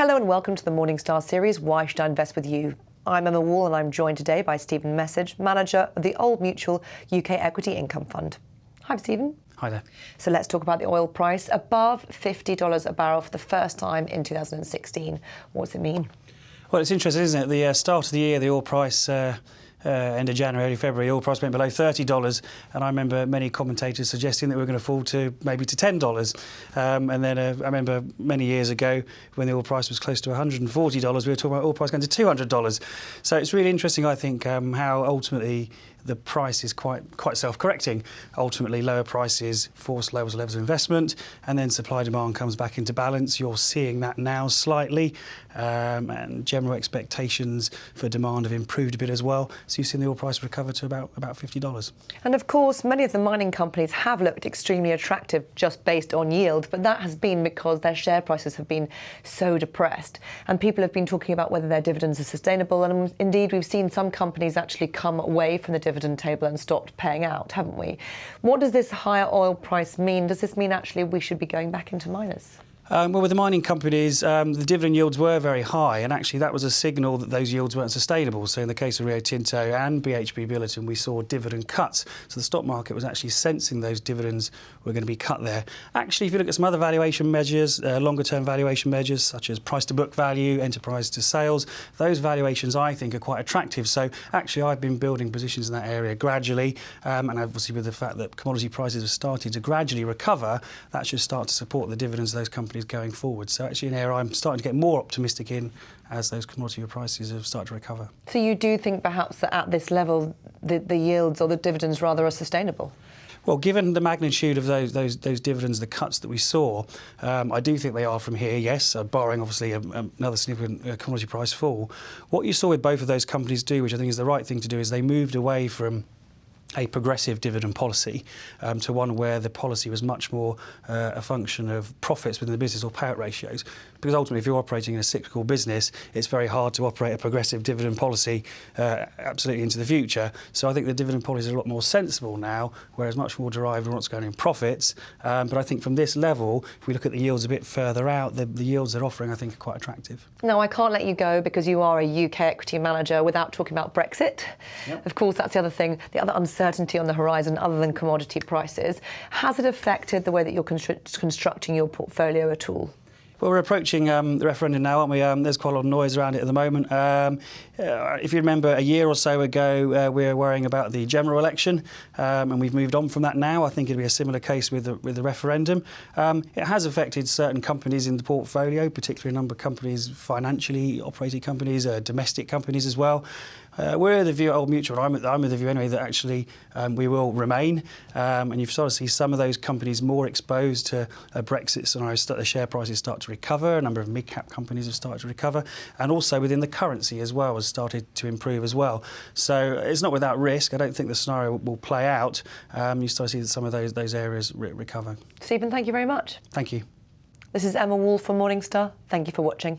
Hello and welcome to the Morningstar series, Why Should I Invest With You? I'm Emma Wall and I'm joined today by Stephen Message, manager of the Old Mutual UK Equity Income Fund. Hi, Stephen. Hi there. So let's talk about the oil price, above $50 a barrel for the first time in 2016. What does it mean? Well, it's interesting, isn't it? The start of the year, the oil price, end of January, February, oil price went below $30, and I remember many commentators suggesting that we were going to fall to maybe to $10. And then I remember many years ago when the oil price was close to $140, we were talking about oil price going to $200. So it's really interesting, I think, how ultimately the price is quite self-correcting. Ultimately, lower prices force lower levels of investment, and then supply-demand comes back into balance. You're seeing that now slightly, and general expectations for demand have improved a bit as well. So you've seen the oil price recover to about $50. And of course, many of the mining companies have looked extremely attractive just based on yield, but that has been because their share prices have been so depressed. And people have been talking about whether their dividends are sustainable. And indeed, we've seen some companies actually come away from the dividend table and stopped paying out, haven't we? What does this higher oil price mean? Does this mean actually we should be going back into miners? Well, with the mining companies, the dividend yields were very high, and actually that was a signal that those yields weren't sustainable. So in the case of Rio Tinto and BHP Billiton, we saw dividend cuts. So the stock market was actually sensing those dividends were going to be cut there. Actually, if you look at some other valuation measures, longer-term valuation measures, such as price to book value, enterprise to sales, those valuations, I think, are quite attractive. So actually, I've been building positions in that area gradually, and obviously with the fact that commodity prices have started to gradually recover, that should start to support the dividends of those companies going forward. So actually an area I'm starting to get more optimistic in as those commodity prices have started to recover. So you do think perhaps that at this level the yields or the dividends rather are sustainable? Well, given the magnitude of those dividends, the cuts that we saw, I do think they are from here, yes, barring obviously another significant commodity price fall. What you saw with both of those companies do, which I think is the right thing to do, is they moved away from a progressive dividend policy to one where the policy was much more a function of profits within the business or payout ratios. Because ultimately, if you're operating in a cyclical business, it's very hard to operate a progressive dividend policy absolutely into the future. So I think the dividend policy is a lot more sensible now, whereas much more derived on what's going in profits. But I think from this level, if we look at the yields a bit further out, the yields they're offering, I think, are quite attractive. Now, I can't let you go because you are a UK equity manager without talking about Brexit. Yep. Of course, that's the other thing, the other uncertainty on the horizon other than commodity prices. Has it affected the way that you're constructing your portfolio at all? Well, we're approaching the referendum now, aren't we? There's quite a lot of noise around it at the moment. If you remember, a year or so ago, we were worrying about the general election, and we've moved on from that now. I think it'll be a similar case with the referendum. It has affected certain companies in the portfolio, particularly a number of companies, financially operated companies, domestic companies as well. We're of the view at Old Mutual, I'm of the view anyway, that actually we will remain. And you've sort of seen some of those companies more exposed to a Brexit scenario. The share prices start to recover. A number of mid-cap companies have started to recover. And also within the currency as well has started to improve as well. So it's not without risk. I don't think the scenario will play out. You start to see some of those areas recover. Stephen, thank you very much. Thank you. This is Emma Wall from Morningstar. Thank you for watching.